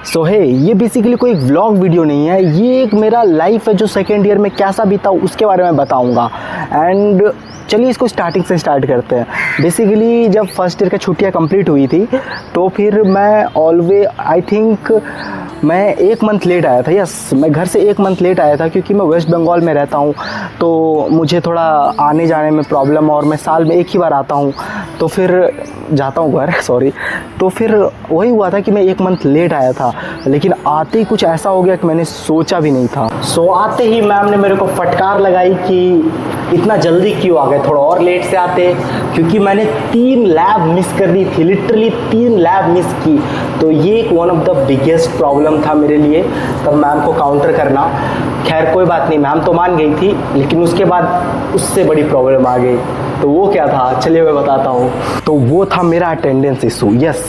सो है ये बेसिकली कोई व्लॉग वीडियो नहीं है, ये एक मेरा लाइफ है जो सेकेंड ईयर में कैसा बीता उसके बारे में बताऊंगा। एंड चलिए इसको स्टार्टिंग से स्टार्ट करते हैं। बेसिकली जब फर्स्ट ईयर की छुट्टियां कंप्लीट हुई थी तो फिर मैं आई थिंक मैं 1 मंथ लेट आया था। यस, मैं घर से 1 मंथ लेट आया था क्योंकि मैं वेस्ट बंगाल में रहता हूँ, तो मुझे थोड़ा आने जाने में प्रॉब्लम, और मैं साल में 1 ही बार आता हूँ, तो फिर जाता हूँ घर सॉरी। तो फिर वही हुआ था कि मैं 1 मंथ लेट आया था, लेकिन आते ही कुछ ऐसा हो गया कि मैंने सोचा भी नहीं था। सो आते ही मैम ने मेरे को फटकार लगाई कि इतना जल्दी क्यों आ गए, थोड़ा और लेट से आते, क्योंकि मैंने 3 लैब मिस कर दी थी, लिटरली 3 लैब मिस की। तो ये एक one of the biggest problem था मेरे लिए तब मैम को काउंटर करना। खैर कोई बात नहीं, मैम तो मान गई थी, लेकिन उसके बाद उससे बड़ी प्रॉब्लम आ गई। तो वो क्या था, चलिए मैं बताता हूँ। तो वो था मेरा attendance issue. Yes,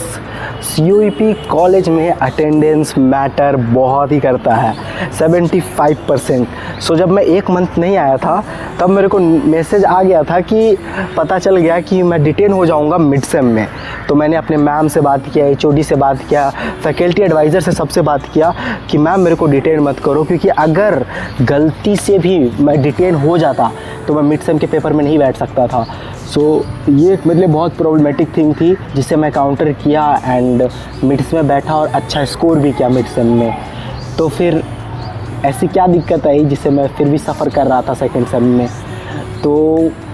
CUEP college में अटेंडेंस मैटर बहुत ही करता है, 75%। सो जब मैं 1 मंथ नहीं आया था तब मेरे को मैसेज आ गया था कि पता चल गया कि मैं डिटेन हो जाऊंगा मिड सेम में। तो मैंने अपने मैम से बात किया, HOD से बात किया, फैकल्टी एडवाइज़र से सबसे बात किया कि मैम मेरे को डिटेन मत करो, क्योंकि अगर गलती से भी मैं डिटेन हो जाता तो मैं मिड सेम के पेपर में नहीं बैठ सकता था। सो ये मेरे लिए बहुत प्रॉब्लमेटिक थिंग थी, जिसे मैं काउंटर किया एंड मिड्स में बैठा और अच्छा स्कोर भी किया मिड सेम में। तो फिर ऐसी क्या दिक्कत आई जिसे मैं फिर भी सफ़र कर रहा था सेकंड सेम में। तो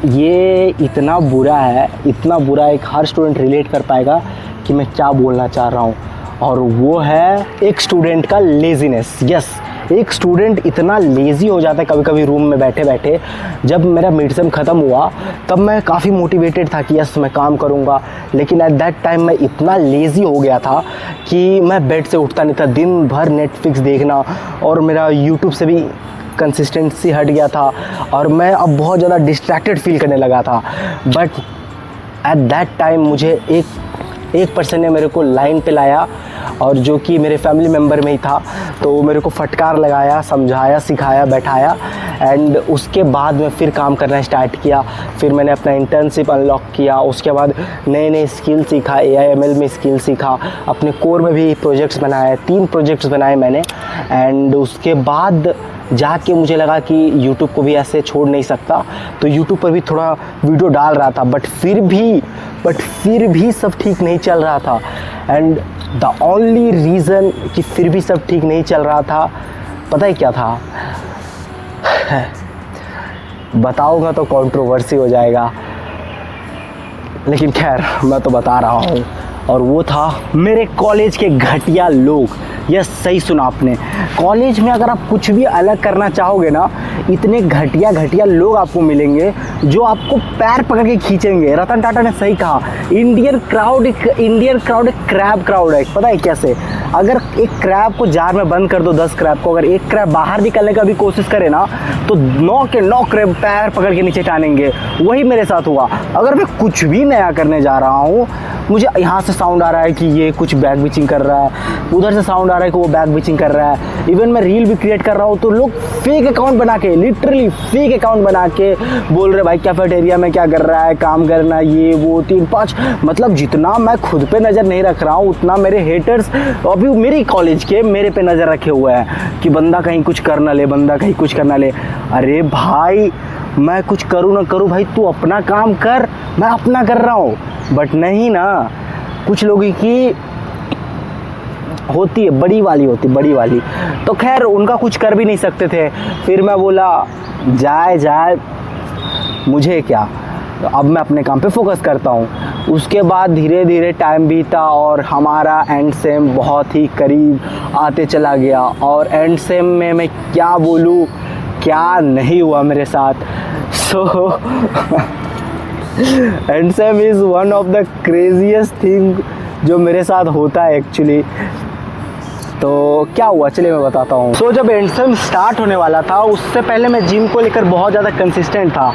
ये इतना बुरा है, इतना बुरा एक हर स्टूडेंट रिलेट कर पाएगा कि मैं क्या बोलना चाह रहा हूँ, और वो है एक स्टूडेंट का लेज़ीनेस। यस, एक स्टूडेंट इतना लेज़ी हो जाता है कभी कभी रूम में बैठे बैठे। जब मेरा मिड सेम ख़त्म हुआ तब मैं काफ़ी मोटिवेटेड था कि यस मैं काम करूँगा, लेकिन एट दैट टाइम मैं इतना लेज़ी हो गया था कि मैं बेड से उठता नहीं था, दिन भर नेटफ्लिक्स देखना, और मेरा यूट्यूब से भी कंसिस्टेंसी हट गया था, और मैं अब बहुत ज़्यादा डिस्ट्रैक्टेड फील करने लगा था। बट एट दैट टाइम मुझे एक पर्सन ने मेरे को लाइन पे लाया, और जो कि मेरे फैमिली मेम्बर में ही था। तो मेरे को फटकार लगाया, समझाया, सिखाया, बैठाया, एंड उसके बाद मैं फिर काम करना स्टार्ट किया। फिर मैंने अपना इंटर्नशिप अनलॉक किया, उसके बाद नए नए स्किल सीखा, AI/ML में स्किल सीखा, अपने कोर में भी प्रोजेक्ट्स बनाए, 3 प्रोजेक्ट्स बनाए मैंने। एंड उसके बाद जाके मुझे लगा कि यूट्यूब को भी ऐसे छोड़ नहीं सकता, तो यूट्यूब पर भी थोड़ा वीडियो डाल रहा था, बट फिर भी सब ठीक नहीं चल रहा था। एंड द ओनली रीज़न कि फिर भी सब ठीक नहीं चल रहा था, पता है क्या था? बताऊंगा तो कंट्रोवर्सी हो जाएगा, लेकिन खैर मैं तो बता रहा हूँ, और वो था मेरे कॉलेज के घटिया लोग। यस, सही सुना आपने। कॉलेज में अगर आप कुछ भी अलग करना चाहोगे ना, इतने घटिया लोग आपको मिलेंगे जो आपको पैर पकड़ के खींचेंगे। रतन टाटा ने सही कहा, इंडियन क्राउड एक क्रैब क्राउड है। पता है कैसे? अगर एक क्रैब को जार में बंद कर दो, 10 क्रैब को, अगर एक क्रैब बाहर निकलने का भी कोशिश करे ना, तो 9 के 9 क्रैब पैर पकड़ के नीचे टानेंगे। वही मेरे साथ हुआ। अगर मैं कुछ भी नया करने जा रहा हूँ, मुझे यहाँ से साउंड आ रहा है कि ये कुछ बैक बिचिंग कर रहा है, उधर से साउंड आ रहा है कि वो बैक बिचिंग कर रहा है। इवन मैं रील भी क्रिएट कर रहा हूँ तो लोग फेक अकाउंट बना के, लिटरली फेक अकाउंट बना के बोल रहे भाई कैफेटेरिया में क्या कर रहा है, काम करना, ये वो 3-5। मतलब जितना मैं खुद पे नज़र नहीं रख रहा हूँ, उतना मेरे हेटर्स अभी मेरे कॉलेज के मेरे पे नज़र रखे हुए हैं कि बंदा कहीं कुछ कर ना ले, बंदा कहीं कुछ कर ना ले। अरे भाई, मैं कुछ करूँ ना करूँ, भाई तू अपना काम कर, मैं अपना कर रहा हूँ। बट नहीं ना, कुछ लोगों की होती है बड़ी वाली। तो खैर उनका कुछ कर भी नहीं सकते थे। फिर मैं बोला जाए मुझे क्या, तो अब मैं अपने काम पे फोकस करता हूँ। उसके बाद धीरे धीरे टाइम बीता और हमारा एंड सेम बहुत ही करीब आते चला गया। और एंड सेम में मैं क्या बोलूँ, क्या नहीं हुआ मेरे साथ। So and same is one of the craziest thing जो मेरे साथ होता है एक्चुअली। तो क्या हुआ, चलिए मैं बताता हूँ। सो जब एंड सेम स्टार्ट होने वाला था, उससे पहले मैं जिम को लेकर बहुत ज़्यादा कंसिस्टेंट था।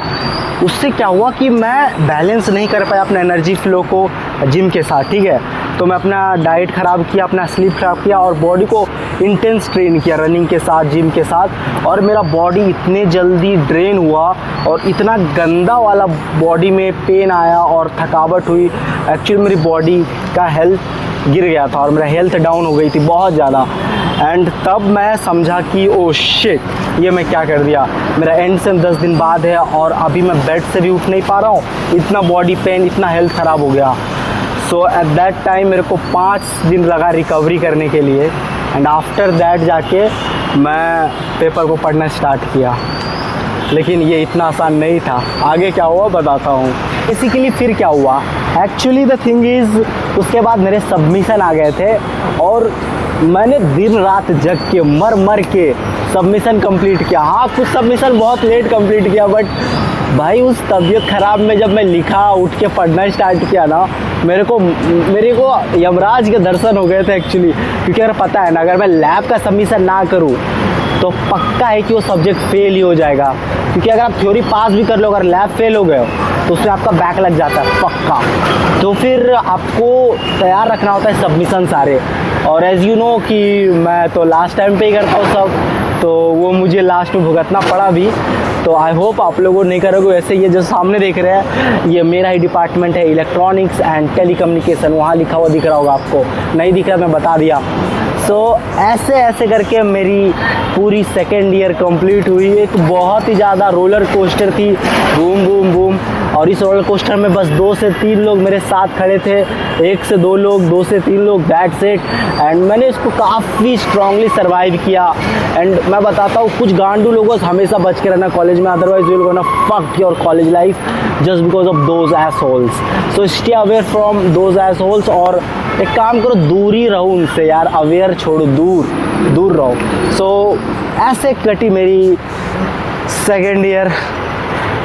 उससे क्या हुआ कि मैं बैलेंस नहीं कर पाया अपना एनर्जी फ्लो को जिम के साथ, ठीक है। तो मैं अपना डाइट ख़राब किया, अपना स्लीप ख़राब किया, और बॉडी को इंटेंस ट्रेन किया रनिंग के साथ, जिम के साथ, और मेरा बॉडी इतने जल्दी ड्रेन हुआ और इतना गंदा वाला बॉडी में पेन आया और थकावट हुई। एक्चुअली मेरी बॉडी का हेल्थ गिर गया था और मेरा हेल्थ डाउन हो गई थी बहुत ज़्यादा। एंड तब मैं समझा कि ओ शिट, ये मैं क्या कर दिया। मेरा एंड से 10 दिन बाद है और अभी मैं बेड से भी उठ नहीं पा रहा हूँ, इतना बॉडी पेन, इतना हेल्थ ख़राब हो गया। सो एट दैट टाइम मेरे को 5 दिन लगा रिकवरी करने के लिए। एंड आफ्टर दैट जाके मैं पेपर को पढ़ना स्टार्ट किया, लेकिन ये इतना आसान नहीं था। आगे क्या हुआ बताता हूँ। बेसिकली फिर क्या हुआ, एक्चुअली द थिंग इज़, उसके बाद मेरे सबमिशन आ गए थे और मैंने दिन रात जग के मर मर के सबमिशन कंप्लीट किया। हाँ, कुछ सबमिशन बहुत लेट कंप्लीट किया, बट भाई उस तबीयत ख़राब में जब मैं लिखा, उठ के पढ़ना स्टार्ट किया ना, मेरे को यमराज के दर्शन हो गए थे एक्चुअली। क्योंकि अगर पता है ना, अगर मैं लैब का सबमिशन ना करूँ तो पक्का है कि वो सब्जेक्ट फेल ही हो जाएगा। क्योंकि अगर आप थ्योरी पास भी कर लो, अगर लैब फेल हो गए तो उसमें आपका बैक लग जाता है पक्का। तो फिर आपको तैयार रखना होता है सबमिशन सारे। और एज़ यू नो कि मैं तो लास्ट टाइम पे ही करता हूँ सब, तो वो मुझे लास्ट में भुगतना पड़ा भी। तो आई होप आप लोगों नहीं करोगे वैसे। ये जो सामने देख रहे हैं, ये मेरा ही डिपार्टमेंट है, इलेक्ट्रॉनिक्स एंड टेलीकम्युनिकेशन। वहाँ लिखा हुआ दिख रहा होगा आपको, नहीं दिख रहा मैं बता दिया। सो ऐसे ऐसे करके मेरी पूरी सेकेंड ईयर कंप्लीट हुई। एक बहुत ही ज़्यादा रोलर कोस्टर थी, बूम बूम बूम। और इस रोलर कोस्टर में बस 2 से 3 लोग मेरे साथ खड़े थे, 1 से 2 लोग, 2 से 3 लोग, दैट्स इट। एंड मैंने इसको काफ़ी स्ट्रांगली सर्वाइव किया। एंड मैं बताता हूँ, कुछ गांडू लोगों से हमेशा बच के रहना कॉलेज में, otherwise you will gonna fuck your college life just because of those assholes. So stay aware from those assholes. और एक काम करो, दूर ही रहो उनसे यार, अवेयर छोड़ो, दूर रहो। सो ऐसे कटी मेरी second year.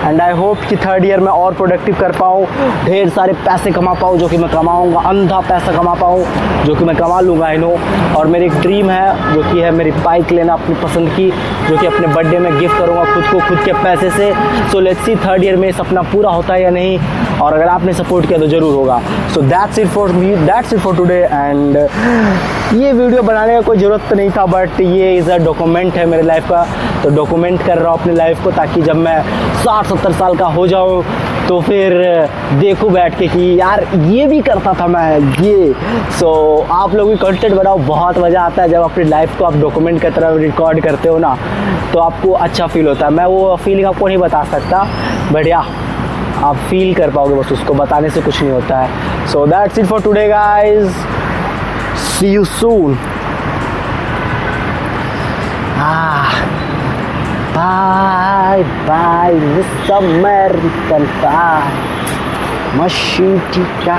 And I hope कि थर्ड ईयर में और प्रोडक्टिव कर पाऊँ, ढेर सारे पैसे कमा पाऊँ, जो कि मैं कमाऊँगा, अंधा पैसा कमा पाऊँ जो कि मैं कमा लूँगा, आई नो। और मेरी एक ड्रीम है, जो कि है मेरी बाइक लेना अपनी पसंद की, जो कि अपने बर्थडे में गिफ्ट करूँगा खुद को, खुद के पैसे से। So let's see third year में सपना पूरा होता है या नहीं, और अगर आपने सपोर्ट किया तो ज़रूर होगा। सो that's it for me, that's it for today. And ये वीडियो बनाने का कोई ज़रूरत तो नहीं था, बट ये इज़ अ डॉक्यूमेंट है मेरे लाइफ का। तो डॉक्यूमेंट कर रहा हूँ अपनी लाइफ को, ताकि जब मैं 60-70 साल का हो जाऊँ तो फिर देखूँ बैठ के कि यार ये भी करता था मैं, ये। सो आप लोग भी कंटेंट बनाओ, बहुत मज़ा आता है जब अपनी लाइफ को आप डॉक्यूमेंट की तरह रिकॉर्ड करते हो ना, तो आपको अच्छा फील होता है। मैं वो फीलिंग आपको नहीं बता सकता, बट या आप फील कर पाओगे, बस उसको बताने से कुछ नहीं होता है। So that's it for today guys, see you soon. Bye bye, Miss American Pie. Mashitika.